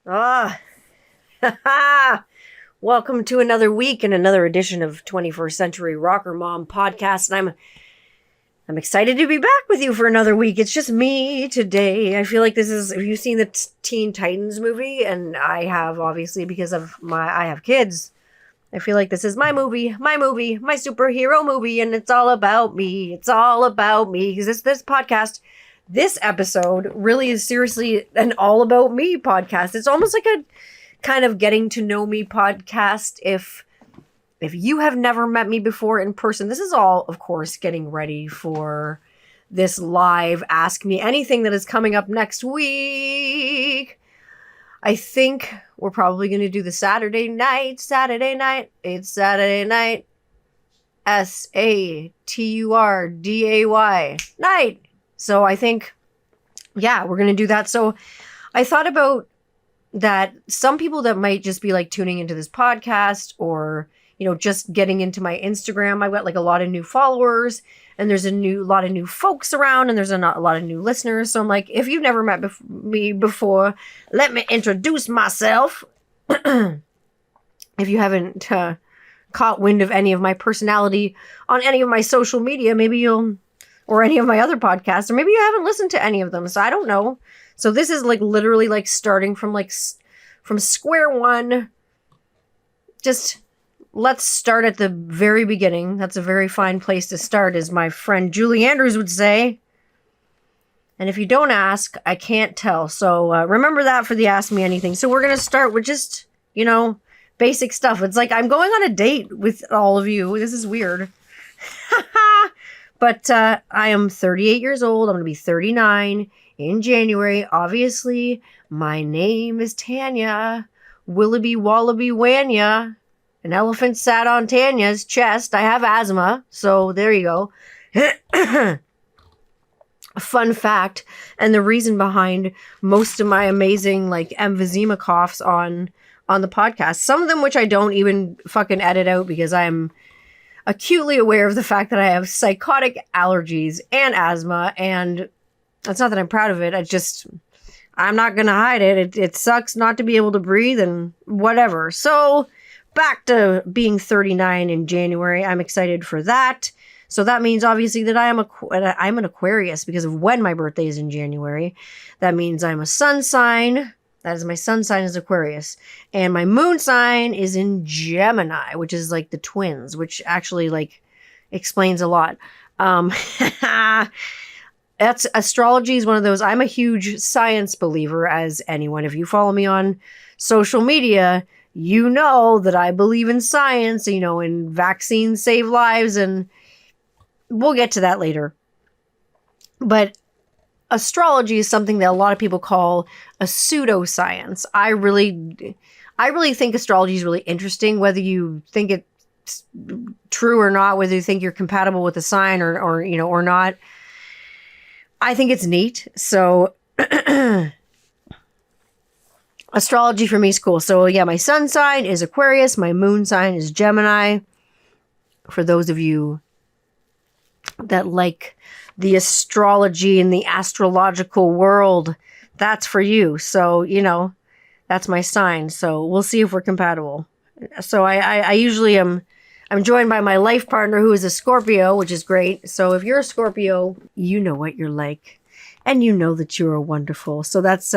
Ah, welcome to another week and another edition of 21st Century Rocker Mom podcast. And I'm excited to be back with you for another week. It's just me today. I feel like this is, have you seen the Teen Titans movie? And I have, obviously, because I have kids. I feel like this is my movie, my superhero movie, and it's all about me. It's all about me. Because this podcast, this episode really is seriously an all about me podcast. It's almost like a kind of getting to know me podcast. If you have never met me before in person, this is all, of course, getting ready for this live Ask Me Anything that is coming up next week. I think we're probably going to do the Saturday night. It's Saturday night. Saturday night. So I think, yeah, we're going to do that. So I thought about that some people that might just be like tuning into this podcast or, you know, just getting into my Instagram. I've got like a lot of new followers and there's a lot of new folks around and there's a lot of new listeners. So I'm like, if you've never met me before, let me introduce myself. If you haven't caught wind of any of my personality on any of my social media, maybe you'll, or any of my other podcasts, or maybe you haven't listened to any of them. So I don't know. So this is like literally like starting from square one. Just let's start at the very beginning. That's a very fine place to start, as my friend Julie Andrews would say. And if you don't ask, I can't tell. So remember that for the Ask Me Anything. So we're going to start with just, basic stuff. It's like I'm going on a date with all of you. This is weird. But I am 38 years old. I'm going to be 39 in January. Obviously, my name is Tanya. Willoughby Wallaby Wanya. An elephant sat on Tanya's chest. I have asthma, so there you go. A fun fact, and the reason behind most of my amazing emphysema coughs on the podcast. Some of them which I don't even fucking edit out because I am acutely aware of the fact that I have psychotic allergies and asthma, and it's not that I'm proud of it. I'm not going to hide it. It sucks not to be able to breathe and whatever. So back to being 39 in January. I'm excited for that. So that means obviously that I'm an Aquarius because of when my birthday is in January. That means I'm a sun sign. That is, my sun sign is Aquarius. And my moon sign is in Gemini, which is like the twins, which actually explains a lot. That's astrology is one of those. I'm a huge science believer, as anyone. If you follow me on social media, you know that I believe in science, and vaccines save lives, and we'll get to that later. But astrology is something that a lot of people call a pseudoscience. I really think astrology is really interesting, whether you think it's true or not, whether you think you're compatible with a sign or not. I think it's neat. So astrology for me is cool. So yeah, my sun sign is Aquarius. My moon sign is Gemini. For those of you that like the astrology and the astrological world, that's for you. So, that's my sign. So we'll see if we're compatible. So I usually I'm joined by my life partner who is a Scorpio, which is great. So if you're a Scorpio, you know what you're like and you know that you are wonderful. So that's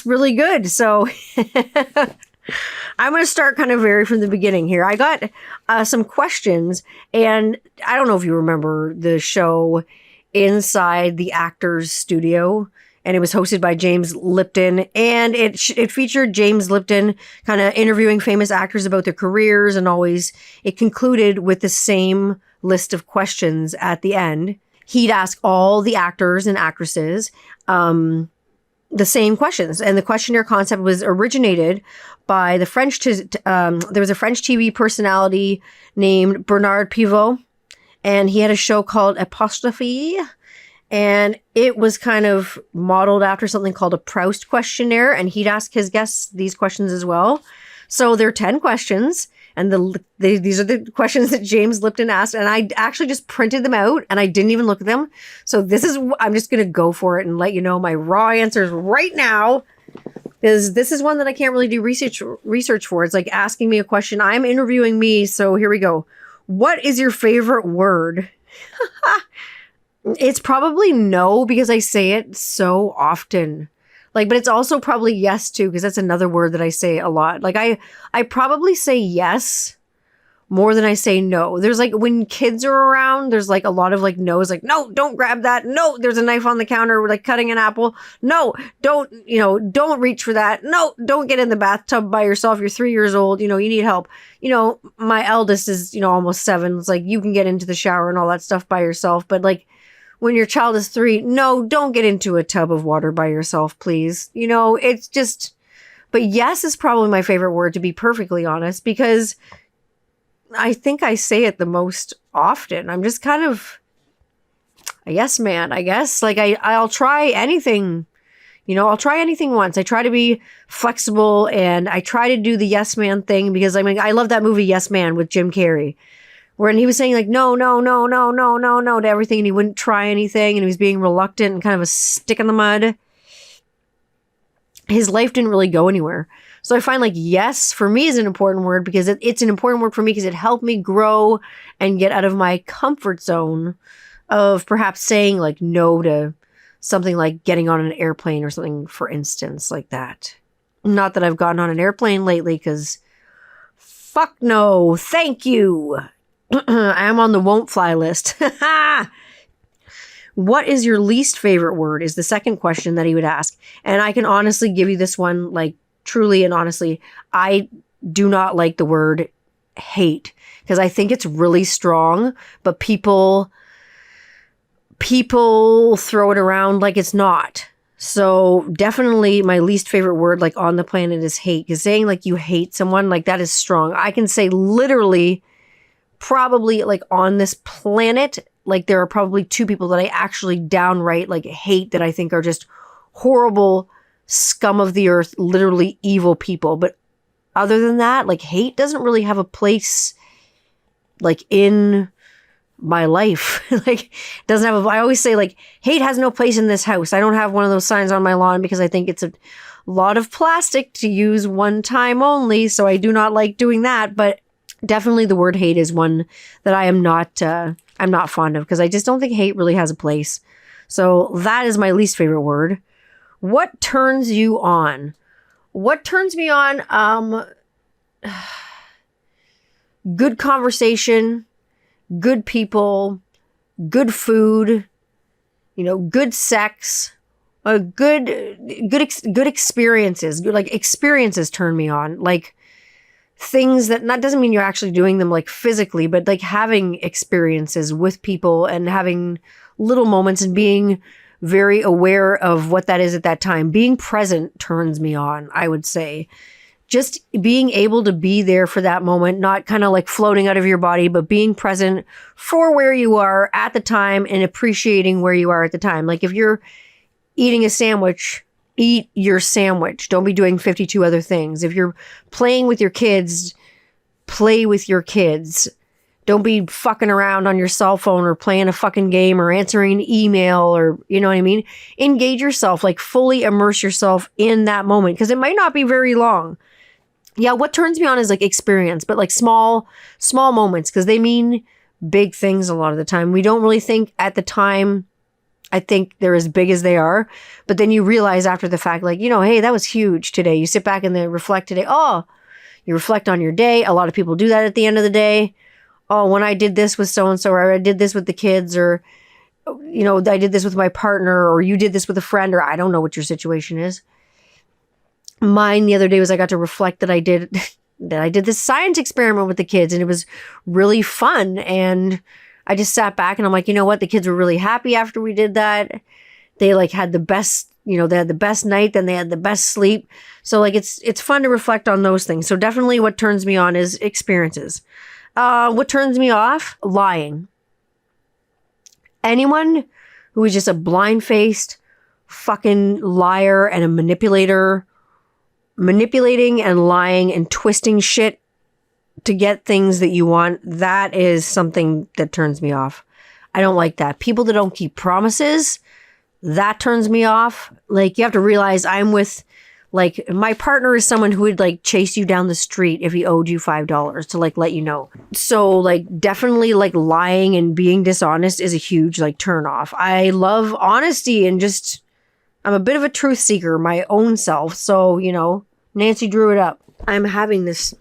really good. So I'm going to start kind of from the beginning here. I got some questions, and I don't know if you remember the show Inside the Actors Studio, and it was hosted by James Lipton, and it featured James Lipton kind of interviewing famous actors about their careers, and it concluded with the same list of questions at the end. He'd ask all the actors and actresses the same questions, and the questionnaire concept was originated by the French. There was a French TV personality named Bernard Pivot, and he had a show called Apostrophe, and it was kind of modeled after something called a Proust questionnaire, and he'd ask his guests these questions as well. So there are 10 questions, and these are the questions that James Lipton asked, and I actually just printed them out, and I didn't even look at them. So I'm just going to go for it and let you know my raw answers right now. Because this is one that I can't really do research for. It's like asking me a question. I'm interviewing me, so here we go. What is your favorite word? It's probably no, because I say it so often. Like, but it's also probably yes too, because that's another word that I say a lot. Like I probably say yes more than I say no. There's like, when kids are around, there's like a lot of like no's, like, no, don't grab that. No, there's a knife on the counter. We're like cutting an apple. No, don't reach for that. No, don't get in the bathtub by yourself. You're 3 years old. You need help. My eldest is, almost 7. It's like, you can get into the shower and all that stuff by yourself. But like, when your child is 3, no, don't get into a tub of water by yourself, please. It's just, but yes is probably my favorite word, to be perfectly honest, because I think I say it the most often. I'm just kind of a yes man, I guess. Like I'll try anything, I'll try anything once. I try to be flexible, and I try to do the yes man thing, because I love that movie Yes Man with Jim Carrey, when he was saying like, no, no, no, no, no, no, no to everything. And he wouldn't try anything, and he was being reluctant and kind of a stick in the mud. His life didn't really go anywhere. So I find like yes for me is an important word, because it's an important word for me because it helped me grow and get out of my comfort zone of perhaps saying like no to something like getting on an airplane or something, for instance, like that. Not that I've gotten on an airplane lately, because fuck no, thank you. I am on the won't fly list. What is your least favorite word is the second question that he would ask. And I can honestly give you this one, like truly and honestly, I do not like the word hate, because I think it's really strong, but people throw it around like it's not. So definitely my least favorite word like on the planet is hate, because saying like you hate someone, like that is strong. I can say literally probably like on this planet, like there are probably 2 people that I actually downright like hate, that I think are just horrible scum of the earth, literally evil people. But other than that, like hate doesn't really have a place like in my life. Like doesn't have I always say like hate has no place in this house. I don't have one of those signs on my lawn, because I think it's a lot of plastic to use one time only. So I do not like doing that. But definitely the word hate is one that I'm not fond of, because I just don't think hate really has a place. So that is my least favorite word. What turns you on? What turns me on? Good conversation, good people, good food, good sex, good experiences. Like experiences turn me on. Like things that doesn't mean you're actually doing them like physically, but like having experiences with people and having little moments and being very aware of what that is at that time. Being present turns me on, I would say. Just being able to be there for that moment, not kind of like floating out of your body, but being present for where you are at the time and appreciating where you are at the time. Like if you're eating a sandwich, eat your sandwich. Don't be doing 52 other things. If you're playing with your kids, play with your kids. Don't be fucking around on your cell phone or playing a fucking game or answering an email, or, you know what I mean? Engage yourself, like fully immerse yourself in that moment, because it might not be very long. Yeah, what turns me on is like experience, but like small moments, because they mean big things a lot of the time. We don't really think at the time, I think they're as big as they are, but then you realize after the fact, like, hey, that was huge today. You sit back and then reflect today. Oh, you reflect on your day. A lot of people do that at the end of the day. Oh, when I did this with so-and-so, or I did this with the kids, or, I did this with my partner, or you did this with a friend, or I don't know what your situation is. Mine the other day was I got to reflect that I did this science experiment with the kids, and it was really fun. And I just sat back and I'm like, you know what? The kids were really happy after we did that. They like had the best, they had the best night, then they had the best sleep. So like, it's fun to reflect on those things. So definitely what turns me on is experiences. What turns me off? Lying. Anyone who is just a blind-faced fucking liar and a manipulator, manipulating and lying and twisting shit to get things that you want, that is something that turns me off. I don't like that. People that don't keep promises, that turns me off. Like, you have to realize I'm with Like, my partner is someone who would like chase you down the street if he owed you $5 to like let you know. So like definitely like lying and being dishonest is a huge like turn off. I love honesty and just, I'm a bit of a truth seeker, my own self. So, you know, Nancy drew it up. I'm having this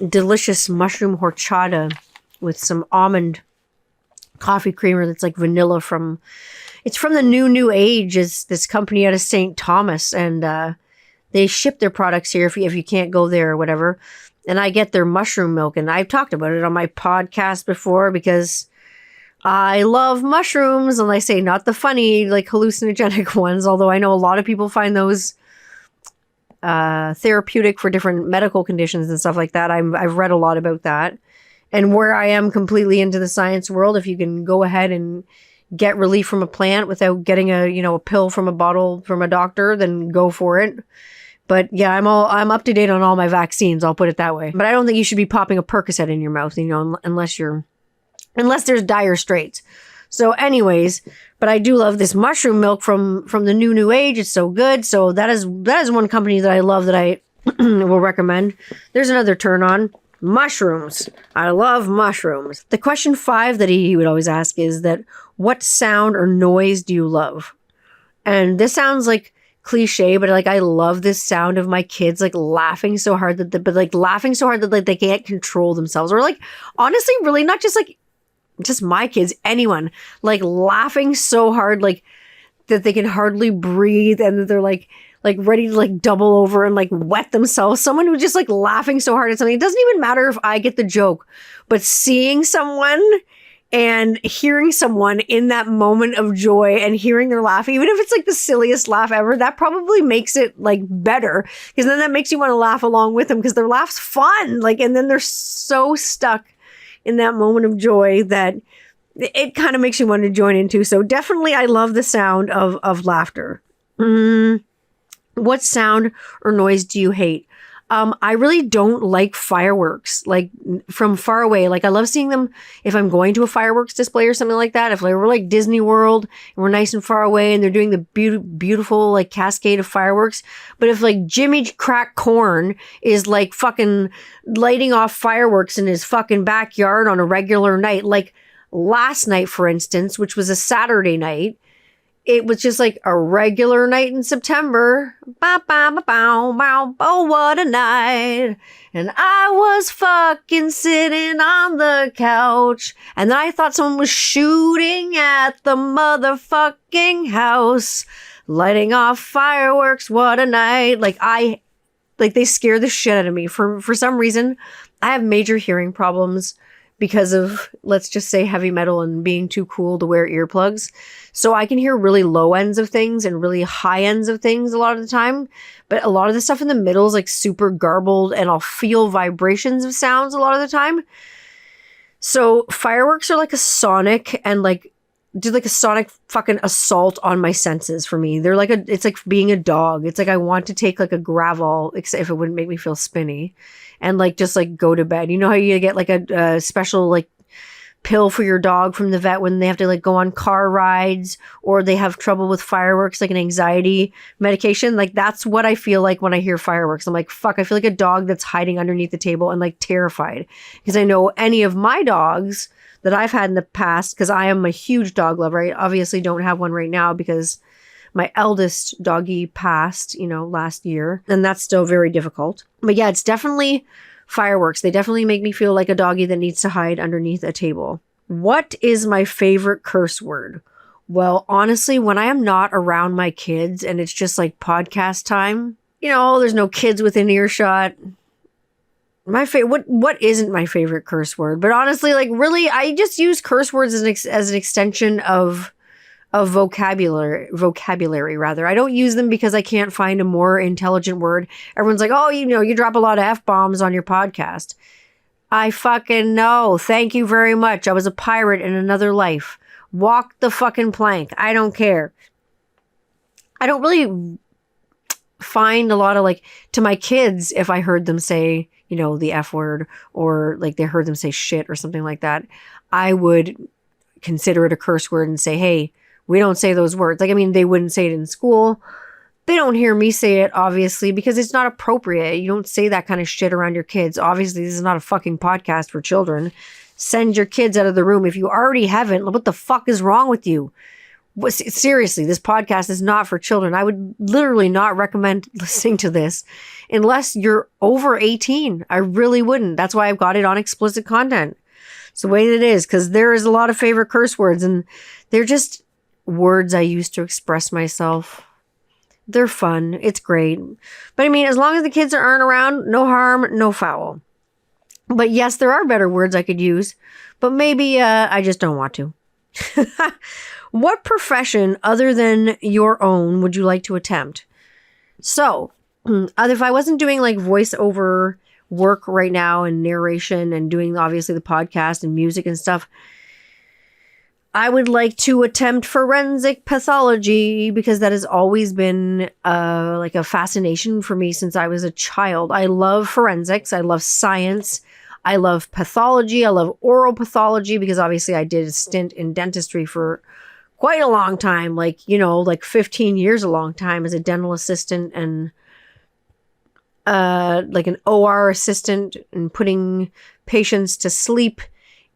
delicious mushroom horchata with some almond coffee creamer that's like vanilla it's from the New Age. It's this company out of St. Thomas, and they ship their products here if you can't go there or whatever. And I get their mushroom milk, and I've talked about it on my podcast before because I love mushrooms, and I say not the funny, like hallucinogenic ones, although I know a lot of people find those therapeutic for different medical conditions and stuff like that. I've read a lot about that. And where I am completely into the science world, if you can go ahead and get relief from a plant without getting a pill from a bottle from a doctor, then go for it. But yeah, I'm up to date on all my vaccines, I'll put it that way. But I don't think you should be popping a Percocet in your mouth, unless there's dire straits. So anyways, but I do love this mushroom milk from the New Age. It's so good. So that is one company that I love that I will recommend. There's another turn on. Mushrooms. I love mushrooms. The question 5 that he would always ask is that, what sound or noise do you love? And this sounds like cliche, but like I love this sound of my kids like laughing so hard that they can't control themselves, or like honestly really not just my kids, anyone like laughing so hard like that they can hardly breathe, and that they're like ready to like double over and like wet themselves. Someone who's just like laughing so hard at something. It doesn't even matter if I get the joke, but seeing someone and hearing someone in that moment of joy and hearing their laugh, even if it's like the silliest laugh ever, that probably makes it like better, because then that makes you want to laugh along with them because their laugh's fun. Like, and then they're so stuck in that moment of joy that it kind of makes you want to join in too. So definitely I love the sound of laughter. What sound or noise do you hate? I really don't like fireworks, like from far away. Like I love seeing them if I'm going to a fireworks display or something like that. If we're like Disney World and we're nice and far away and they're doing the beautiful like cascade of fireworks. But if like Jimmy Crack Corn is like fucking lighting off fireworks in his fucking backyard on a regular night, like last night, for instance, which was a Saturday night, it was just like a regular night in September. Oh, what a night. And I was fucking sitting on the couch. And then I thought someone was shooting at the motherfucking house, lighting off fireworks. What a night. Like they scare the shit out of me. For some reason, I have major hearing problems because of, let's just say, heavy metal and being too cool to wear earplugs. So I can hear really low ends of things and really high ends of things a lot of the time. But a lot of the stuff in the middle is like super garbled, and I'll feel vibrations of sounds a lot of the time. So fireworks are like a sonic and like do like a sonic fucking assault on my senses for me. They're like it's like being a dog. It's like I want to take like a Gravol, except if it wouldn't make me feel spinny, and like just like go to bed. You know how you get like a special like pill for your dog from the vet when they have to like go on car rides or they have trouble with fireworks, like an anxiety medication. Like that's what I feel like when I hear fireworks. I'm like, fuck, I feel like a dog that's hiding underneath the table and like terrified, because I know any of my dogs that I've had in the past, because I am a huge dog lover. I obviously don't have one right now because my eldest doggy passed, last year, and that's still very difficult. But yeah, it's definitely fireworks. They definitely make me feel like a doggy that needs to hide underneath a table. What is my favorite curse word? Well, honestly, when I am not around my kids and it's just like podcast time, there's no kids within earshot. What isn't my favorite curse word? But honestly, like really, I just use curse words as an extension of vocabulary rather. I don't use them because I can't find a more intelligent word. Everyone's like, oh, you drop a lot of F-bombs on your podcast. I fucking know. Thank you very much. I was a pirate in another life. Walk the fucking plank. I don't care. I don't really find a lot of like, to my kids, if I heard them say, the F word, or like they heard them say shit or something like that, I would consider it a curse word and say, hey, we don't say those words. Like, I mean, they wouldn't say it in school, They don't hear me say it, obviously, because it's not appropriate. You don't say that kind of shit around your kids. Obviously, this is not a fucking podcast for children. Send your kids out of the room. If you already haven't, what the fuck is wrong with you? Seriously, this podcast is not for children. I would literally not recommend listening to this unless you're over 18. I really wouldn't. That's why I've got it on explicit content. It's the way that it is, because there is a lot of favorite curse words, and they're just words I use to express myself. They're fun. It's great. But I mean, as long as the kids aren't around, no harm, no foul. But yes, there are better words I could use, but maybe I just don't want to. What profession other than your own would you like to attempt? So, if I wasn't doing like voiceover work right now and narration and doing obviously the podcast and music and stuff, I would like to attempt forensic pathology, because that has always been like a fascination for me since I was a child. I love forensics. I love science. I love pathology. I love oral pathology, because obviously I did a stint in dentistry for quite a long time, like, you know, like 15 years, a long time as a dental assistant and like an OR assistant, and putting patients to sleep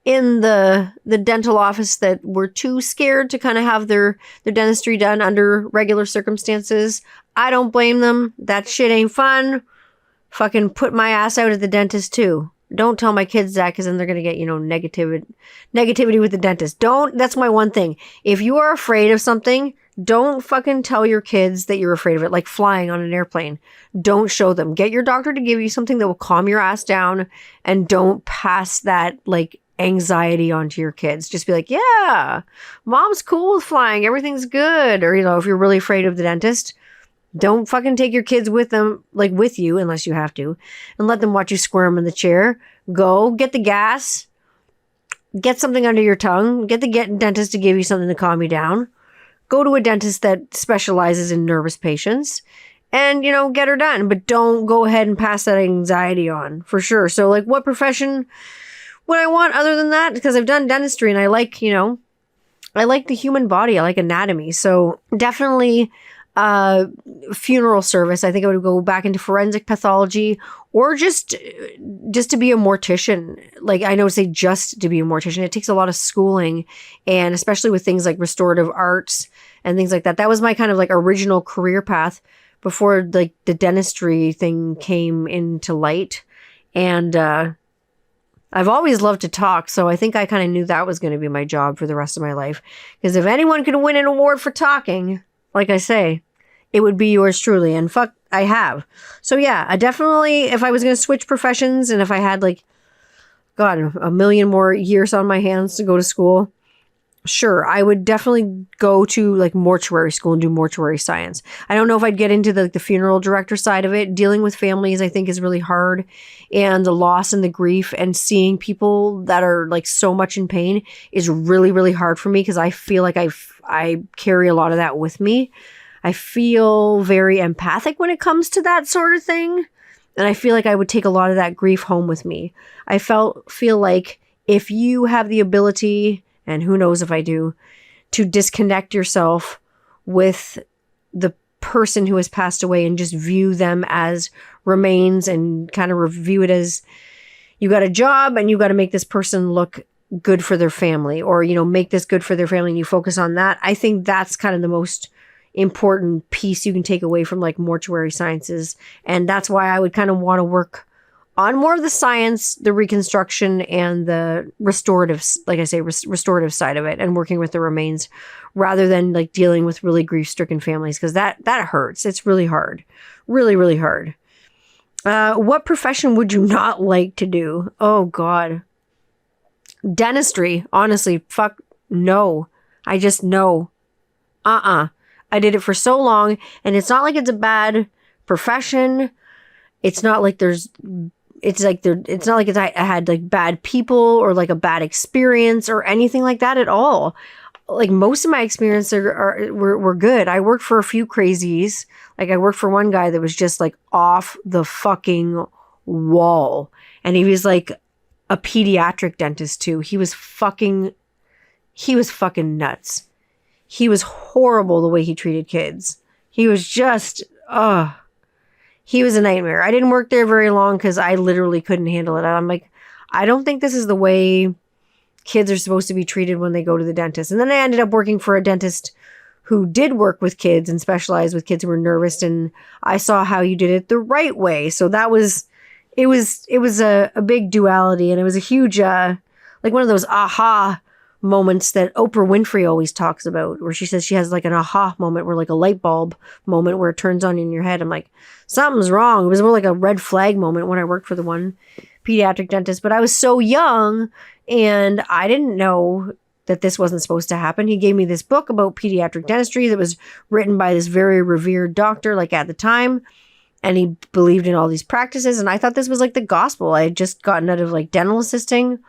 in the dental office that were too scared to kind of have their dentistry done under regular circumstances. I don't blame them. That shit ain't fun. Fucking put my ass out at the dentist too. Don't tell my kids that, because then they're going to get, you know, negativity with the dentist. That's my one thing. If you are afraid of something, don't fucking tell your kids that you're afraid of it, like flying on an airplane. Don't show them. Get your doctor to give you something that will calm your ass down, and don't pass that, like, anxiety onto your kids. Just be like, yeah, mom's cool with flying. Everything's good. Or, you know, if you're really afraid of the dentist, don't fucking take your kids with them, like with you, unless you have to, and let them watch you squirm in the chair. Go get the gas, get something under your tongue, get the dentist to give you something to calm you down. Go to a dentist that specializes in nervous patients, and, you know, get her done. But don't go ahead and pass that anxiety on, for sure. So, like, what profession would I want other than that? Because I've done dentistry, and I like, you know, I like the human body. I like anatomy. So definitely funeral service. I think I would go back into forensic pathology, or just to be a mortician. Like, I know, say just to be a mortician, it takes a lot of schooling, and especially with things like restorative arts and things like that. That was my kind of like original career path before like the dentistry thing came into light. And I've always loved to talk, so I think I kind of knew that was going to be my job for the rest of my life. Because if anyone could win an award for talking, like I say, it would be yours truly. And fuck, I have. So yeah, I definitely, if I was going to switch professions, and if I had like, God, a million more years on my hands to go to school, sure, I would definitely go to like mortuary school and do mortuary science. I don't know if I'd get into the funeral director side of it. Dealing with families, I think, is really hard, and the loss and the grief and seeing people that are like so much in pain is really, really hard for me, because I feel like I carry a lot of that with me. I feel very empathic when it comes to that sort of thing, and I feel like I would take a lot of that grief home with me. I feel like if you have the ability, and who knows if I do, to disconnect yourself with the person who has passed away and just view them as remains, and kind of review it as, you got a job and you got to make this person look good for their family, or, you know, make this good for their family, and you focus on that. I think that's kind of the most important piece you can take away from like mortuary sciences. And that's why I would kind of want to work on more of the science, the reconstruction, and the restorative, like I say, restorative side of it, and working with the remains, rather than like dealing with really grief-stricken families, because that hurts. It's really hard. Really, really hard. What profession would you not like to do? Oh, God. Dentistry. Honestly, fuck no. I just no. I did it for so long, and it's not like it's a bad profession. It's not like it's not like I had like bad people or like a bad experience or anything like that at all. Like, most of my experiences were good. I worked for a few crazies. Like, I worked for one guy that was just like off the fucking wall, and he was like a pediatric dentist too. He was fucking nuts. He was horrible the way he treated kids. He was just, he was a nightmare. I didn't work there very long because I literally couldn't handle it. I'm like, I don't think this is the way kids are supposed to be treated when they go to the dentist. And then I ended up working for a dentist who did work with kids and specialized with kids who were nervous. And I saw how you did it the right way. So that was, it was a big duality. And it was a huge, like one of those aha moments that Oprah Winfrey always talks about, where she says she has like an aha moment, where like a light bulb moment where it turns on in your head. I'm like, something's wrong. It was more like a red flag moment when I worked for the one pediatric dentist, but I was so young and I didn't know that this wasn't supposed to happen. He gave me this book about pediatric dentistry that was written by this very revered doctor, like at the time. And he believed in all these practices. And I thought this was like the gospel. I had just gotten out of like dental assisting.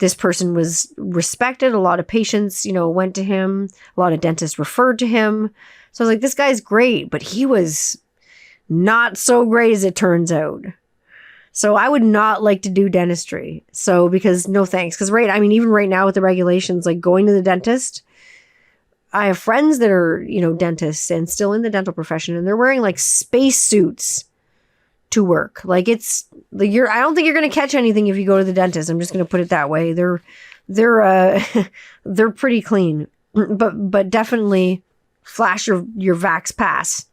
This person was respected. A lot of patients, went to him. A lot of dentists referred to him. So I was like, this guy's great, but he was not so great as it turns out. So I would not like to do dentistry. So because no thanks. Because even right now with the regulations, like going to the dentist, I have friends that are, dentists and still in the dental profession, and they're wearing like space suits to work. Like I don't think you're going to catch anything if you go to the dentist. I'm just going to put it that way. They're pretty clean, but definitely flash your Vax pass.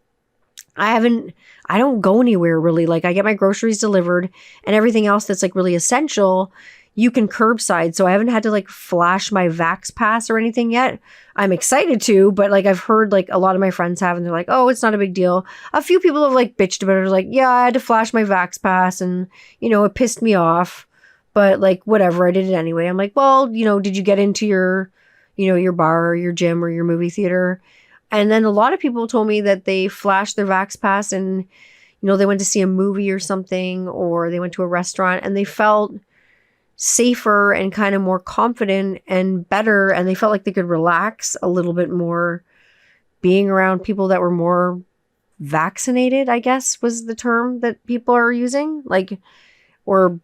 I don't go anywhere really. Like I get my groceries delivered and everything else that's like really essential, you can curbside. So I haven't had to like flash my Vax pass or anything yet. I'm excited to, but like I've heard like a lot of my friends have, and they're like, oh, it's not a big deal. A few people have like bitched about it. Like, yeah, I had to flash my Vax pass and, it pissed me off, but like, whatever, I did it anyway. I'm like, well, did you get into your, your bar or your gym or your movie theater? And then a lot of people told me that they flashed their Vax pass and, they went to see a movie or something, or they went to a restaurant and they felt safer and kind of more confident and better. And they felt like they could relax a little bit more being around people that were more vaccinated, I guess was the term that people are using, like, or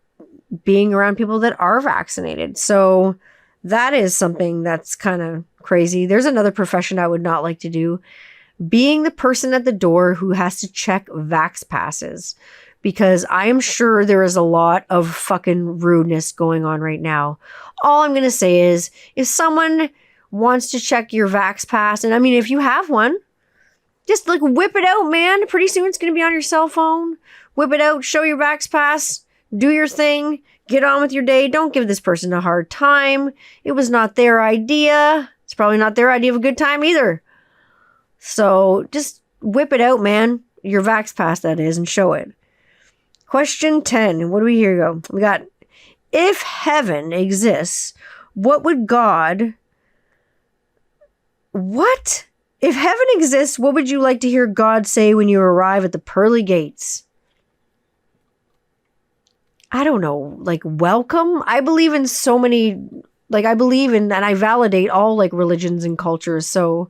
being around people that are vaccinated. So that is something that's kind of crazy. There's another profession I would not like to do. Being the person at the door who has to check Vax passes, because I am sure there is a lot of fucking rudeness going on right now. All I'm going to say is, if someone wants to check your Vax pass, and if you have one, just like whip it out, man. Pretty soon it's going to be on your cell phone. Whip it out, show your Vax pass, do your thing, get on with your day. Don't give this person a hard time. It was not their idea. It's probably not their idea of a good time either. So just whip it out, man. Your Vax pass, that is, and show it. Question 10. What do we here go? We got, if heaven exists, what would God... What? If heaven exists, what would you like to hear God say when you arrive at the pearly gates? I don't know, like welcome? I believe in so many, like I believe in, and I validate all like religions and cultures. So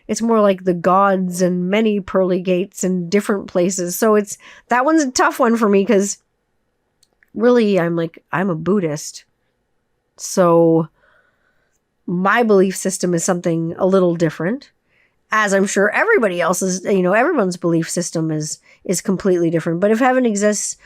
it's more like the gods and many pearly gates in different places. So that one's a tough one for me because really I'm a Buddhist. So my belief system is something a little different, as I'm sure everybody else's, everyone's belief system is completely different. But if heaven exists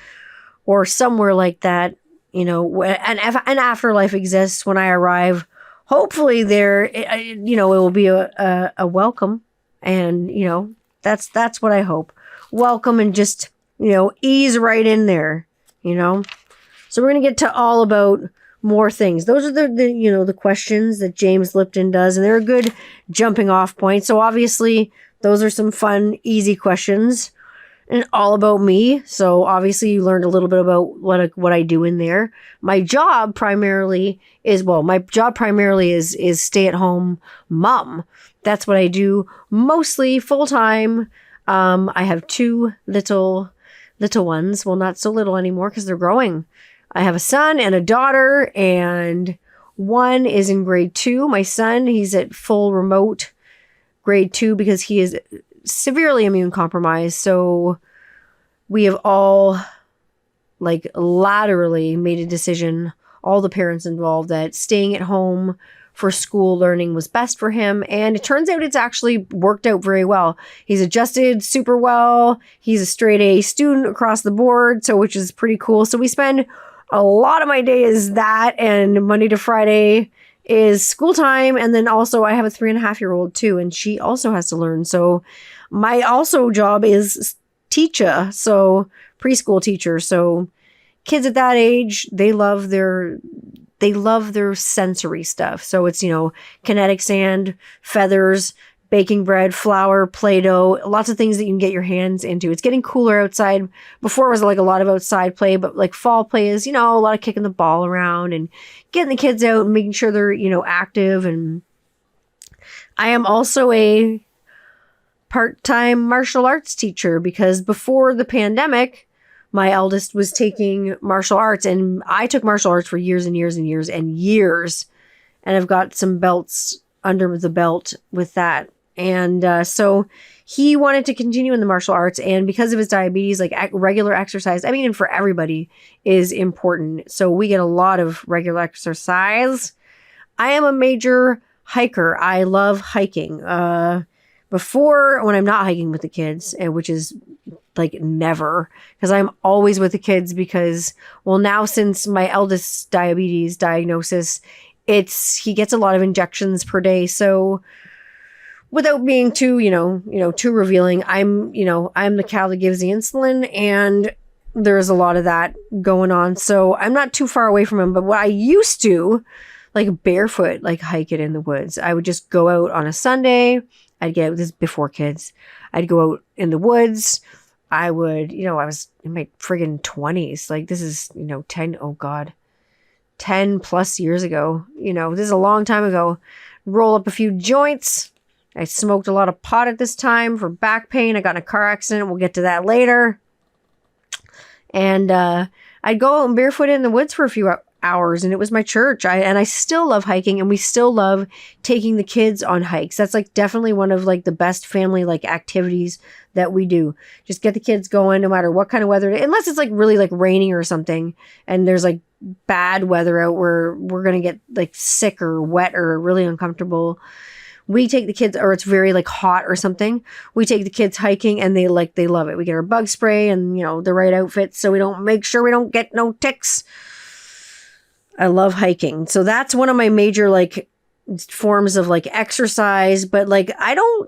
or somewhere like that, and an afterlife exists when I arrive, hopefully there, it will be a welcome. And, that's what I hope. Welcome and just, ease right in there, So we're going to get to all about more things. Those are the questions that James Lipton does, and they're a good jumping off point. So obviously those are some fun, easy questions and all about me. So obviously you learned a little bit about what I do in there. My job primarily is stay at home mom. That's what I do mostly full time. I have two little ones. Well, not so little anymore because they're growing. I have a son and a daughter, and one is in grade 2. My son, he's at full remote grade 2 because he is severely immune compromised. So we have all like laterally made a decision, all the parents involved, that staying at home for school learning was best for him. And it turns out it's actually worked out very well. He's adjusted super well. He's a straight A student across the board, so which is pretty cool. So we spend a lot of my day is that, and Monday to Friday is school time. And then also I have a 3.5-year-old too, and she also has to learn. So my also job is teacher, so preschool teacher. So kids at that age, they love their sensory stuff. So it's, kinetic sand, feathers, baking bread, flour, Play-Doh, lots of things that you can get your hands into. It's getting cooler outside. Before it was like a lot of outside play, but like fall play is, a lot of kicking the ball around and getting the kids out and making sure they're, active. And I am also a part-time martial arts teacher because before the pandemic, my eldest was taking martial arts, and I took martial arts for years and years and years and years. And I've got some belts under the belt with that. And so he wanted to continue in the martial arts, and because of his diabetes, like regular exercise, and for everybody is important. So we get a lot of regular exercise. I am a major hiker. I love hiking. Before, when I'm not hiking with the kids, which is like never, because I'm always with the kids because, well, now since my eldest's diabetes diagnosis, he gets a lot of injections per day. So without being too, too revealing, I'm the cow that gives the insulin, and there's a lot of that going on. So I'm not too far away from him. But what I used to, like barefoot, like hike it in the woods. I would just go out on a Sunday. I'd get out, this is before kids. I'd go out in the woods. I would, I was in my friggin' 20s. Like this is, 10 plus years ago. This is a long time ago. Roll up a few joints. I smoked a lot of pot at this time for back pain. I got in a car accident. We'll get to that later. And I'd go out and barefoot in the woods for a few hours, and it was my church. I still love hiking, and we still love taking the kids on hikes. That's like definitely one of like the best family like activities that we do. Just get the kids going no matter what kind of weather, unless it's like really like raining or something and there's like bad weather out where we're going to get like sick or wet or really uncomfortable. We take the kids, or it's very like hot or something. We take the kids hiking, and they love it. We get our bug spray and, the right outfits so we don't make sure we don't get no ticks. I love hiking. So that's one of my major like forms of like exercise, but like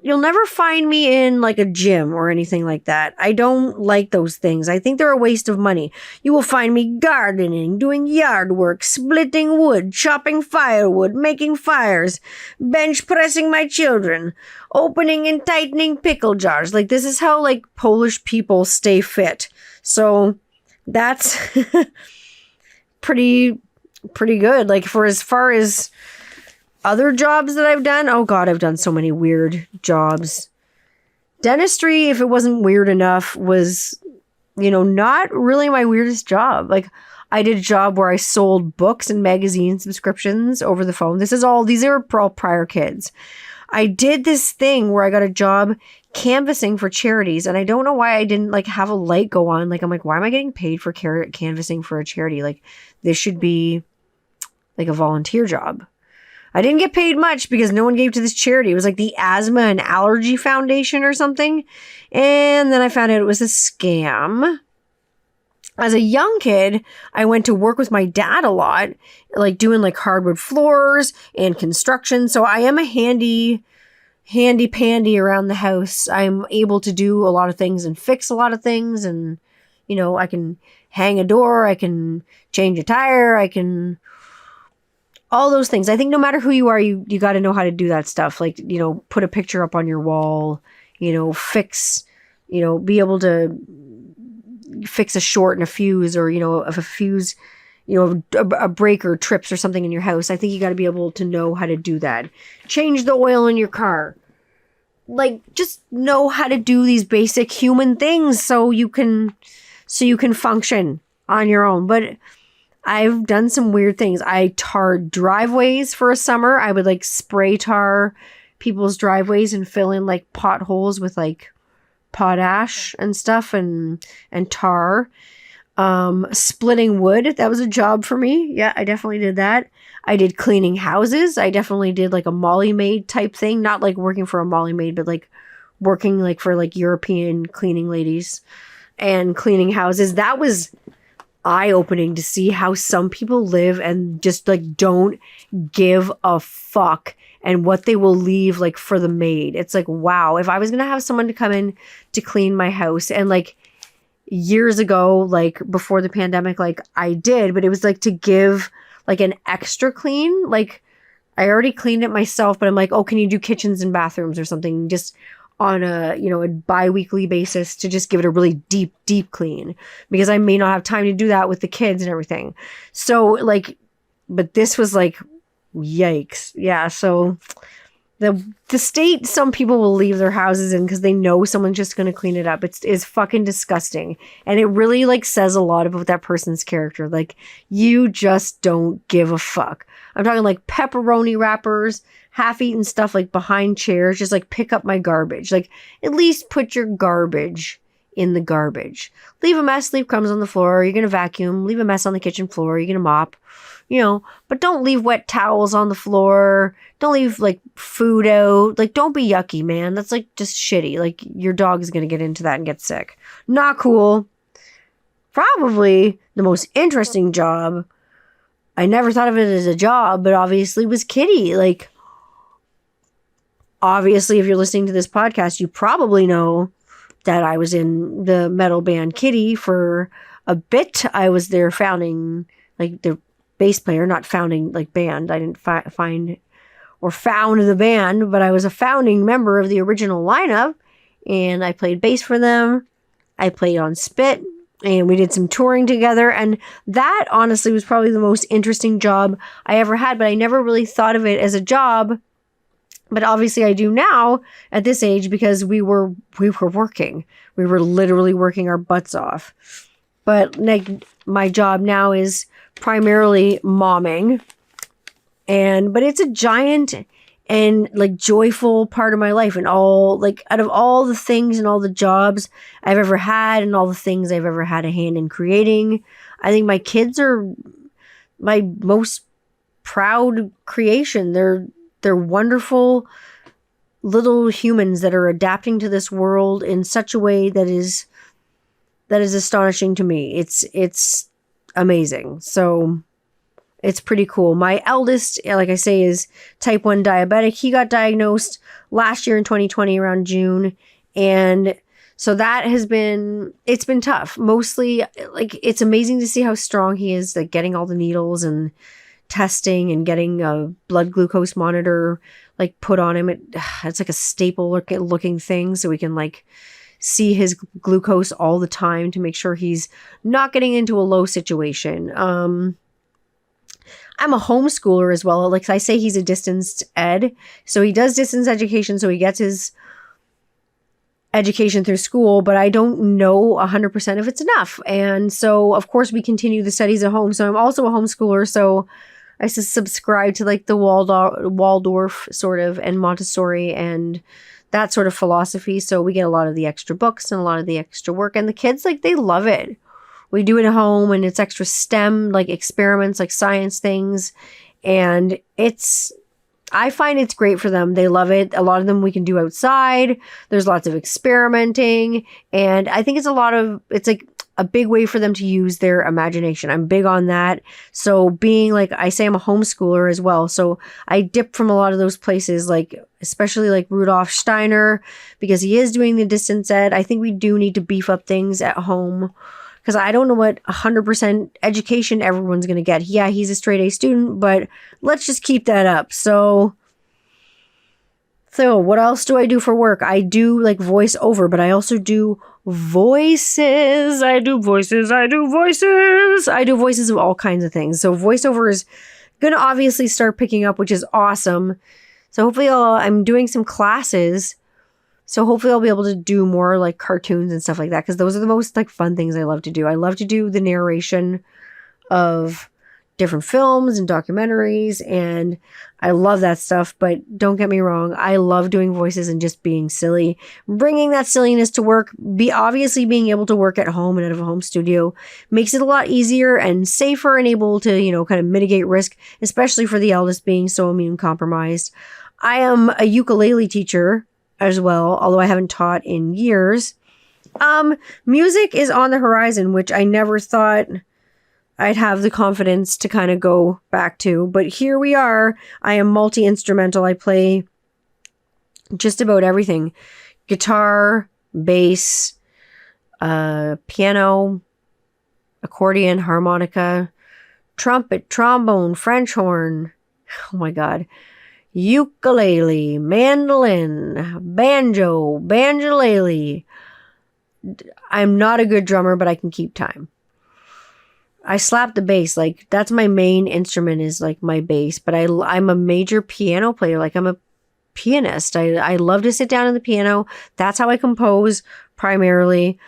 you'll never find me in like a gym or anything like that. I don't like those things. I think they're a waste of money. You will find me gardening, doing yard work, splitting wood, chopping firewood, making fires, bench pressing my children, opening and tightening pickle jars. Like this is how like Polish people stay fit. So that's pretty good. Like for as far as other jobs that I've done, oh God, I've done so many weird jobs. Dentistry, if it wasn't weird enough, was, not really my weirdest job. Like I did a job where I sold books and magazine subscriptions over the phone. These are all prior kids. I did this thing where I got a job canvassing for charities, and I don't know why I didn't like have a light go on. Like I'm like, why am I getting paid for canvassing for a charity? Like this should be like a volunteer job. I didn't get paid much because no one gave to this charity. It was like the Asthma and Allergy Foundation or something. And then I found out it was a scam. As a young kid, I went to work with my dad a lot, like doing like hardwood floors and construction. So I am a handy pandy around the house. I'm able to do a lot of things and fix a lot of things. And, I can hang a door. I can change a tire. I can... all those things. I think no matter who you are, you got to know how to do that stuff. Like, put a picture up on your wall, fix, be able to fix a short and a fuse, or, if a fuse, a breaker trips or something in your house. I think you got to be able to know how to do that. Change the oil in your car. Like, just know how to do these basic human things so you can function on your own. But I've done some weird things. I tarred driveways for a summer. I would like spray tar people's driveways and fill in like potholes with like potash and stuff and tar. Splitting wood, that was a job for me. Yeah, I definitely did that. I did cleaning houses. I definitely did like a Molly maid type thing. Not like working for a Molly maid, but like working like for like European cleaning ladies and cleaning houses. That was eye-opening to see how some people live and just like don't give a fuck and what they will leave like for the maid. It's like, wow, if I was gonna have someone to come in to clean my house, and like years ago, like before the pandemic, like I did, but it was like to give like an extra clean. Like I already cleaned it myself, but I'm like, oh, can you do kitchens and bathrooms or something just on a, you know, a bi-weekly basis to just give it a really deep clean, because I may not have time to do that with the kids and everything. So like, but this was like, yikes. Yeah. So the state, some people will leave their houses in because they know someone's just going to clean it up. It's fucking disgusting. And it really like says a lot about that person's character. Like, you just don't give a fuck. I'm talking like pepperoni wrappers, half-eaten stuff like behind chairs, just like pick up my garbage. Like, at least put your garbage in the garbage. Leave a mess, leave crumbs on the floor. You're going to vacuum. Leave a mess on the kitchen floor. You're going to mop. You know, but don't leave wet towels on the floor. Don't leave like food out. Like, don't be yucky, man. That's like just shitty. Like, your dog is going to get into that and get sick. Not cool. Probably the most interesting job, I never thought of it as a job, but obviously was kitty. Like, obviously, if you're listening to this podcast, you probably know that I was in the metal band Kitty for a bit. I was their founding, like, their bass player, not founding like band. I didn't find or found the band, but I was a founding member of the original lineup, and I played bass for them. I played on Spit, and we did some touring together, and that honestly was probably the most interesting job I ever had, but I never really thought of it as a job. But obviously I do now at this age, because we were working. We were literally working our butts off. But like, my job now is primarily momming, but it's a giant and like joyful part of my life, and all like, out of all the things and all the jobs I've ever had and all the things I've ever had a hand in creating, I think my kids are my most proud creation. They're wonderful little humans that are adapting to this world in such a way that is astonishing to me. It's amazing. So it's pretty cool. My eldest, like I say, is type 1 diabetic. He got diagnosed last year in 2020 around June. And so that it's been tough. Mostly, like, it's amazing to see how strong he is, like getting all the needles and testing and getting a blood glucose monitor like put on him. It's like a staple looking thing, so we can like see his glucose all the time to make sure he's not getting into a low situation. I'm a homeschooler as well. Like I say, he's a distance ed. So he does distance education. So he gets his education through school, but I don't know 100% if it's enough. And so, of course, we continue the studies at home. So I'm also a homeschooler. So I subscribe to like the Waldorf sort of, and Montessori and that sort of philosophy. So we get a lot of the extra books and a lot of the extra work, and the kids, like, they love it. We do it at home, and it's extra STEM, like experiments, like science things. And I find it's great for them. They love it. A lot of them we can do outside. There's lots of experimenting. And I think it's like a big way for them to use their imagination. I'm big on that. So being like, I say I'm a homeschooler as well. So I dip from a lot of those places, like especially like Rudolf Steiner, because he is doing the distance ed. I think we do need to beef up things at home, because I don't know what 100% education everyone's going to get. Yeah, he's a straight A student, but let's just keep that up. So what else do I do for work? I do like voiceover, but I also do voices. I do voices of all kinds of things. So voiceover is going to obviously start picking up, which is awesome. So hopefully I'm doing some classes. So hopefully I'll be able to do more like cartoons and stuff like that, because those are the most like fun things I love to do. I love to do the narration of different films and documentaries, and I love that stuff. But don't get me wrong, I love doing voices and just being silly, bringing that silliness to work. Obviously being able to work at home and out of a home studio makes it a lot easier and safer and able to, kind of mitigate risk, especially for the eldest being so immune compromised. I am a ukulele teacher as well, although I haven't taught in years. Music is on the horizon, which I never thought I'd have the confidence to kind of go back to, but here we are. I am multi-instrumental. I play just about everything. Guitar, bass, piano, accordion, harmonica, trumpet, trombone, French horn. Oh my God. Ukulele, mandolin, banjo, banjolele. I'm not a good drummer, but I can keep time. I slap the bass. Like, that's my main instrument, is like my bass. But I'm a major piano player. Like, I'm a pianist. I love to sit down on the piano. That's how I compose primarily.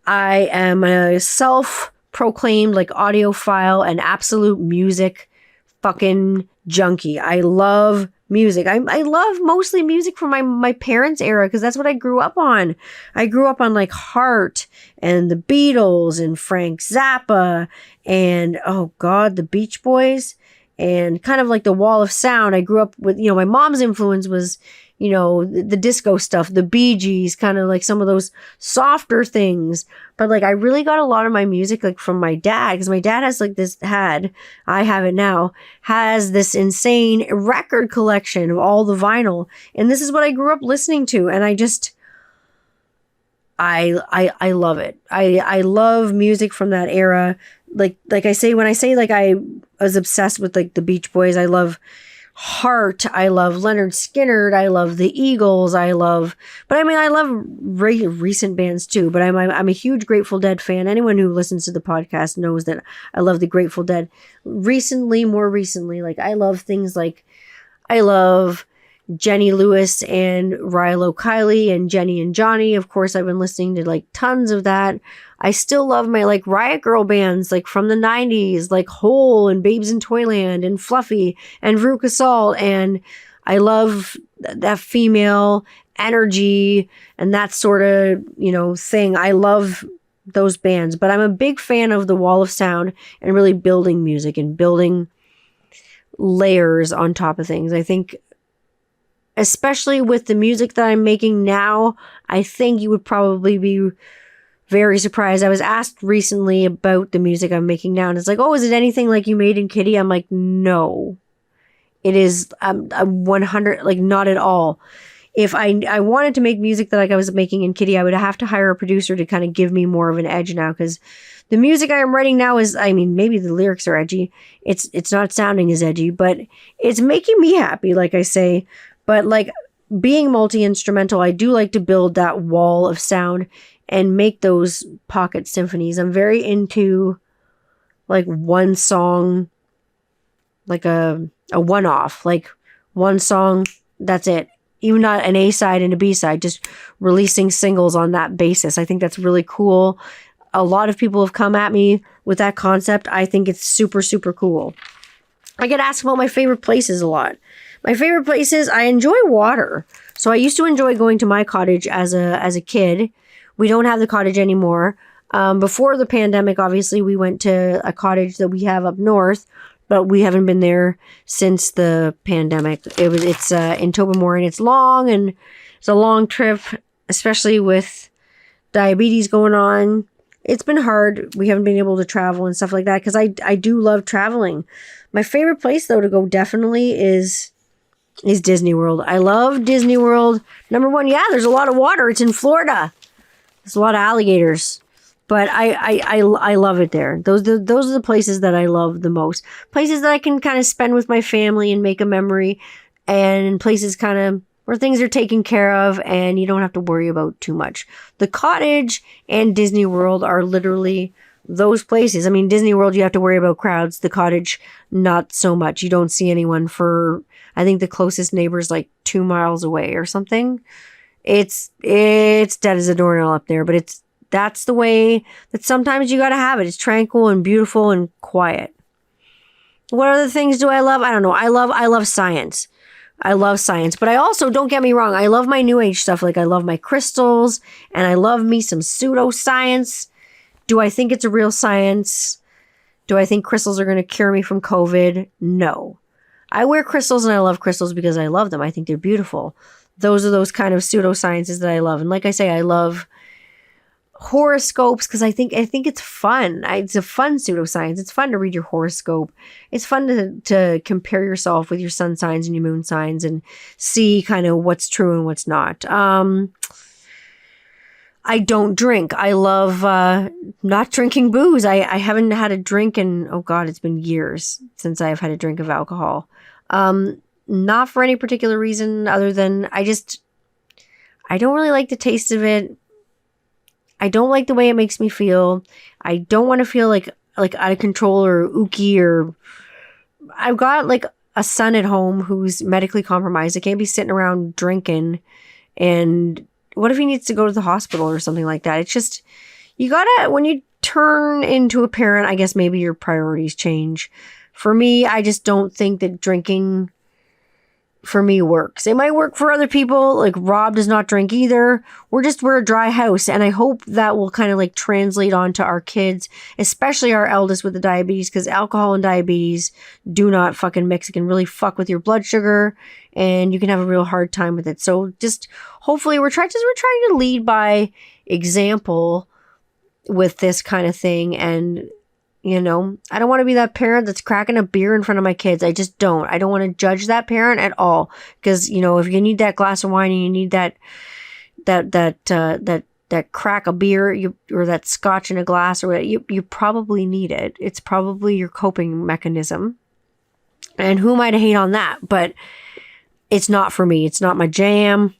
I am a self-proclaimed like audiophile and absolute music fucking junkie. I love music. I love mostly music from my parents' era, because that's what I grew up on. I grew up on like Heart and the Beatles and Frank Zappa and, oh God, the Beach Boys and kind of like the Wall of Sound. I grew up with, my mom's influence was, the disco stuff, the Bee Gees, kind of like some of those softer things. But like, I really got a lot of my music like from my dad, because my dad has like I have it now, has this insane record collection of all the vinyl. And this is what I grew up listening to. And I just, I love it. I love music from that era. Like I say, when I say like I was obsessed with like the Beach Boys, I love Heart, I love Leonard Skinner, I love the Eagles, I love recent bands too, but I'm a huge Grateful Dead fan. Anyone who listens to the podcast knows that I love the Grateful Dead. More recently, like I love Jenny Lewis and Rilo Kiley and Jenny and Johnny. Of course, I've been listening to like tons of that. I still love my like Riot Girl bands like from the 90s, like Hole and Babes in Toyland and Fluffy and Veruca Salt. And I love that female energy and that sort of, thing. I love those bands, but I'm a big fan of the Wall of Sound and really building music and building layers on top of things. I think, especially with the music that I'm making now, I think you would probably be very surprised. I was asked recently about the music I'm making now, and it's like, oh, is it anything like you made in Kitty? I'm like, no. It is 100, like, not at all. If I wanted to make music that like I was making in Kitty, I would have to hire a producer to kind of give me more of an edge now, because the music I am writing now is, maybe the lyrics are edgy. It's not sounding as edgy, but it's making me happy, like I say. But like being multi-instrumental, I do like to build that wall of sound and make those pocket symphonies. I'm very into like one song, like a one-off, like one song, that's it. Even not an A-side and a B-side, just releasing singles on that basis. I think that's really cool. A lot of people have come at me with that concept. I think it's super, super cool. I get asked about my favorite places a lot. My favorite places, I enjoy water. So I used to enjoy going to my cottage as a kid. We don't have the cottage anymore. Before the pandemic, obviously, we went to a cottage that we have up north, but we haven't been there since the pandemic. It's in Tobermory, and it's long, and it's a long trip, especially with diabetes going on. It's been hard. We haven't been able to travel and stuff like that, because I do love traveling. My favorite place, though, to go definitely is Disney World. I love Disney World. Number one, yeah, there's a lot of water. It's in Florida. There's a lot of alligators. But I love it there. Those are the places that I love the most. Places that I can kind of spend with my family and make a memory. And places kind of where things are taken care of and you don't have to worry about too much. The cottage and Disney World are literally those places. Disney World, you have to worry about crowds. The cottage, not so much. You don't see anyone for, I think the closest neighbor is like 2 miles away or something. It's dead as a doornail up there, but that's the way that sometimes you got to have it. It's tranquil and beautiful and quiet. What other things do I love? I don't know. I love science. I love science, but I also, don't get me wrong, I love my new age stuff. Like I love my crystals and I love me some pseudoscience. Do I think it's a real science? Do I think crystals are going to cure me from COVID? No. I wear crystals and I love crystals because I love them. I think they're beautiful. Those are those kind of pseudosciences that I love. And like I say, I love horoscopes because I think it's fun. It's a fun pseudoscience. It's fun to read your horoscope. It's fun to compare yourself with your sun signs and your moon signs and see kind of what's true and what's not. I don't drink. I love not drinking booze. I haven't had a drink in, oh God, it's been years since I've had a drink of alcohol. Not for any particular reason other than I don't really like the taste of it. I don't like the way it makes me feel. I don't want to feel like out of control or ooky, or I've got like a son at home who's medically compromised. I can't be sitting around drinking. And what if he needs to go to the hospital or something like that? It's just, you gotta, when you turn into a parent, I guess maybe your priorities change. For me, I just don't think that drinking for me works. It might work for other people. Like Rob does not drink either. We're a dry house. And I hope that will kind of like translate onto our kids, especially our eldest with the diabetes, because alcohol and diabetes do not fucking mix. It can really fuck with your blood sugar and you can have a real hard time with it. So just hopefully we're trying to lead by example with this kind of thing. And you know, I don't want to be that parent that's cracking a beer in front of my kids. I just don't. I don't want to judge that parent at all. Because, you know, if you need that glass of wine and you need that crack of beer or that scotch in a glass or whatever, you probably need it. It's probably your coping mechanism. And who am I to hate on that? But it's not for me. It's not my jam.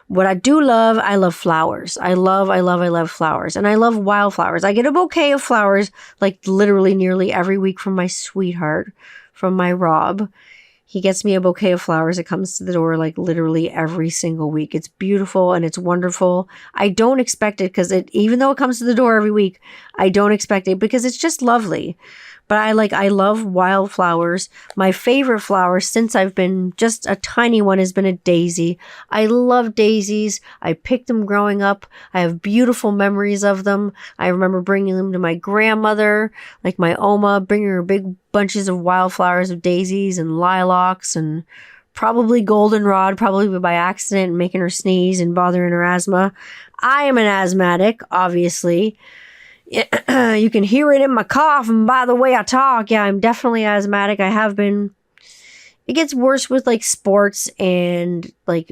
What I do love, I love flowers. I love flowers. And I love wildflowers. I get a bouquet of flowers like literally nearly every week from my sweetheart, from my Rob. He gets me a bouquet of flowers. It comes to the door like literally every single week. It's beautiful and it's wonderful. I don't expect it because even though it comes to the door every week, I don't expect it because it's just lovely. But I love wildflowers. My favorite flower since I've been just a tiny one has been a daisy. I love daisies. I picked them growing up. I have beautiful memories of them. I remember bringing them to my grandmother, like my Oma, bringing her big bunches of wildflowers of daisies and lilacs and probably goldenrod, probably by accident, making her sneeze and bothering her asthma. I am an asthmatic, obviously. You can hear it in my cough and by the way I talk. Yeah, I'm definitely asthmatic. I have been. It gets worse with like sports and like